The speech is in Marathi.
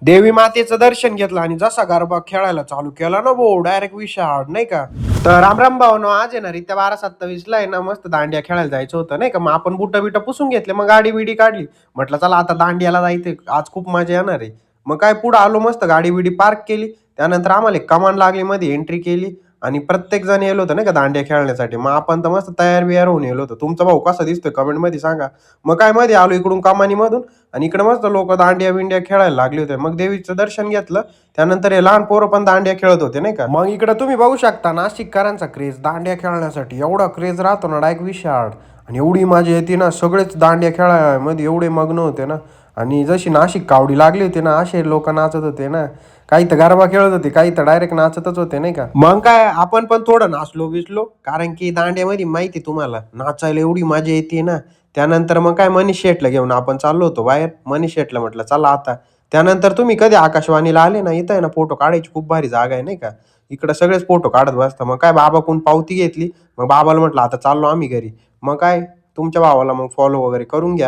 देवी मातेचं दर्शन घेतलं आणि जसा गरबा खेळायला चालू केला ना भाऊ, डायरेक्ट विशाळ नाही का. तर रामराम भाऊ आज आहे ना रित्या 12:27 ला आहे ना मस्त दांडिया खेळायला जायचं होतं नाही का. मग आपण बुट बिट पुसून घेतले, मग गाडी बिडी काढली. म्हटलं चला आता दांडियाला जायचंय, आज खूप मजा येणार आहे. मग काय पुढे आलो, मस्त गाडी बिडी पार्क केली. त्यानंतर आम्हाला एक कमान लागली, मध्ये एंट्री केली आणि प्रत्येक जण येलो होतं नाही का दांडिया खेळण्यासाठी. मग आपण तर मस्त तयार बियार होऊन येलो होतो. तुमचा भाऊ कसा दिसतोय कमेंट मध्ये सांगा. मग काय मध्ये आलो इकडून कमानी मधून आणि इकडे मस्त लोक दांडिया बिंडिया खेळायला लागले होते. मग देवीचं दर्शन घेतलं. त्यानंतर हे लहान पोरं पण दांडिया खेळत होते नाही का. मग इकडे तुम्ही बघू शकता नाशिककरांचा क्रेज दांडिया खेळण्यासाठी, एवढा क्रेज राहतो ना डायरेक्ट विशाळ. आणि एवढी मजा येते ना, सगळेच दांडिया खेळामध्ये एवढे मग्न होते ना. आणि जशी नाशिक कावडी लागली होती ना, असे लोक नाचत होते ना. काही तर गरबा खेळत होते, काही तर डायरेक्ट नाचतच होते नाही का. मग काय आपण पण थोडं नाचलो बिचलो, कारण की दांड्यामध्ये माहिती तुम्हाला नाचायला एवढी मजा येते ना. त्यानंतर मग काय मनीष शेटला घेऊन आपण चाललो होतो बाहेर. मनीष शेटला म्हटलं चला आता. त्यानंतर तुम्ही कधी आकाशवाणीला आले ना, इथं आहे ना फोटो काढायची खूप भारी जागा आहे नाही का. इकडं सगळेच फोटो काढत बसता. मग काय बाबाकडून पावती घेतली. मग बाबाला म्हटलं आता चाललो आम्ही घरी. मग काय तुमच्या भावाला मग फॉलो वगैरे करून घ्या.